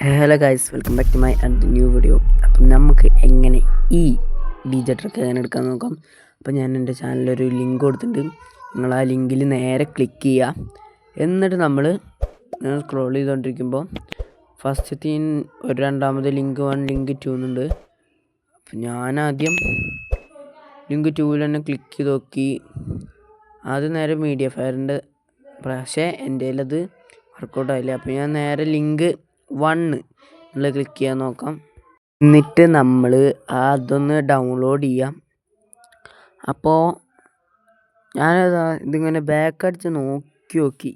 Hello guys, welcome back to my new video. അപ്പം നമുക്ക് എങ്ങനെ ഈ DJ ട്രക്ക് എങ്ങനെ എടുക്കാൻ നോക്കാം. അപ്പോൾ ഞാൻ എൻ്റെ ചാനലിലൊരു ലിങ്ക് കൊടുത്തിട്ടുണ്ട്. നിങ്ങൾ ആ ലിങ്കിൽ നേരെ ക്ലിക്ക് ചെയ്യുക. എന്നിട്ട് നമ്മൾ സ്ക്രോൾ ചെയ്തുകൊണ്ടിരിക്കുമ്പോൾ ഫസ്റ്റത്തെ ഒരു രണ്ടാമത് ലിങ്ക് 1 ലിങ്ക് 2 എന്നുണ്ട്. അപ്പം ഞാനാദ്യം ലിങ്ക് 2 തന്നെ ക്ലിക്ക് ചെയ്ത് നോക്കി. ആദ്യം നേരെ മീഡിയ ഫയറിൻ്റെ, പക്ഷേ എൻ്റെ കയ്യിലത് വർക്കൗട്ട് ആയില്ല. അപ്പോൾ ഞാൻ നേരെ ലിങ്ക് 1 നമ്മൾ ക്ലിക്ക് ചെയ്യാൻ നോക്കാം. എന്നിട്ട് നമ്മൾ അതൊന്ന് ഡൗൺലോഡ് ചെയ്യാം. അപ്പോൾ ഇതിങ്ങനെ ബാക്ക് അടിച്ച് നോക്കി.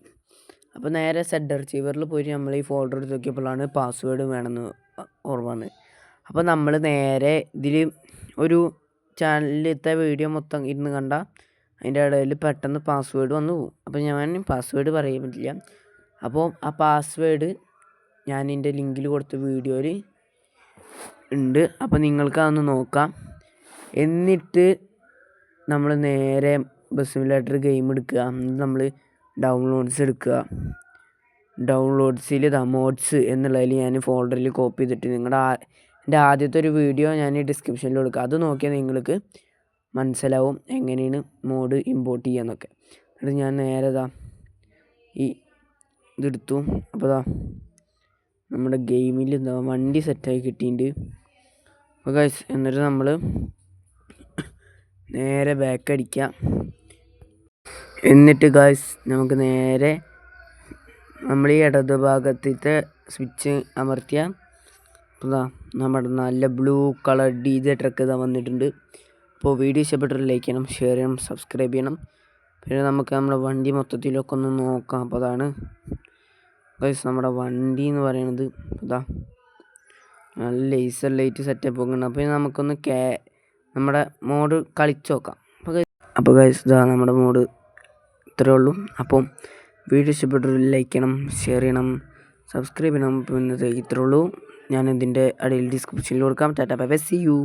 അപ്പോൾ നേരെ സെഡ് അച്ചീവറിൽ പോയിട്ട് നമ്മൾ ഈ ഫോൾഡർ എടുത്ത് നോക്കിയപ്പോഴാണ് പാസ്വേഡ് വേണമെന്ന് ഓർമ്മ വന്നത്. അപ്പോൾ നമ്മൾ നേരെ ഇതിൽ ഒരു ചാനലിലത്തെ വീഡിയോ മൊത്തം ഇരുന്ന് കണ്ട അതിൻ്റെ ഇടയിൽ പെട്ടെന്ന് പാസ്വേഡ് വന്നു പോകും. അപ്പോൾ ഞാൻ പാസ്വേഡ് പറയാൻ പറ്റില്ല. അപ്പോൾ ആ പാസ്വേഡ് ഞാൻ എൻ്റെ ലിങ്കിൽ കൊടുത്ത വീഡിയോയിൽ ഉണ്ട്. അപ്പോൾ നിങ്ങൾക്ക് അതൊന്ന് നോക്കാം. എന്നിട്ട് നമ്മൾ നേരെ ബസ് സിമുലേറ്റർ ഗെയിം എടുക്കുക. നമ്മൾ ഡൗൺലോഡ്സ് എടുക്കുക. ഡൗൺലോഡ്സിൽ മോഡ്സ് എന്നുള്ളതിൽ ഞാൻ ഫോൾഡറിൽ കോപ്പി ചെയ്തിട്ട് എൻ്റെ ആദ്യത്തെ ഒരു വീഡിയോ ഞാൻ ഡിസ്ക്രിപ്ഷനിൽ കൊടുക്കുക. അത് നോക്കിയാൽ നിങ്ങൾക്ക് മനസ്സിലാവും എങ്ങനെയാണ് മോഡ് ഇമ്പോർട്ട് ചെയ്യാന്നൊക്കെ. എന്നിട്ട് ഞാൻ നേരെ ഈ ഇതെടുത്തു. അപ്പോൾ നമ്മുടെ ഗെയിമിൽ വണ്ടി സെറ്റായി കിട്ടിയിട്ടുണ്ട്. അപ്പോൾ ഗൈസ്, എന്നിട്ട് നമ്മൾ നേരെ ബാക്ക് അടിക്കുക. എന്നിട്ട് ഗൈസ് നമുക്ക് നേരെ നമ്മൾ ഈ ഇടത് ഭാഗത്തെ സ്വിച്ച് അമർത്തിയാൽ നമ്മുടെ നല്ല ബ്ലൂ കളർ DJ ട്രക്ക് വന്നിട്ടുണ്ട്. അപ്പോൾ വീഡിയോ ഇഷ്ടപ്പെട്ടൊരു ലൈക്ക് ചെയ്യണം, ഷെയർ ചെയ്യണം, സബ്സ്ക്രൈബ് ചെയ്യണം. പിന്നെ നമുക്ക് നമ്മുടെ വണ്ടി മൊത്തത്തിലൊക്കെ ഒന്ന് നോക്കാം. അപ്പോൾ അതാണ് ഗൈസ് നമ്മുടെ വണ്ടി എന്ന് പറയുന്നത്. നല്ല ലേസർ ലൈറ്റ് സെറ്റപ്പ് ഒക്കെ ഉണ്ട്. അപ്പോൾ നമുക്കൊന്ന് നമ്മുടെ മോഡ് കളിച്ച് നോക്കാം. അപ്പോൾ ഗൈസ് നമ്മുടെ മോഡ് ഇത്രയേ ഉള്ളൂ. അപ്പം വീഡിയോ ഇഷ്ടപ്പെട്ടൊരു ലൈക്ക് ചെയ്യണം, ഷെയർ ചെയ്യണം, സബ്സ്ക്രൈബ് ചെയ്യണം. പിന്നെ ഇത്രയേ ഉള്ളൂ. ഞാൻ ഇതിൻ്റെ അടിയിൽ ഡിസ്ക്രിപ്ഷനിൽ കൊടുക്കാം. Tata bye bye, see U.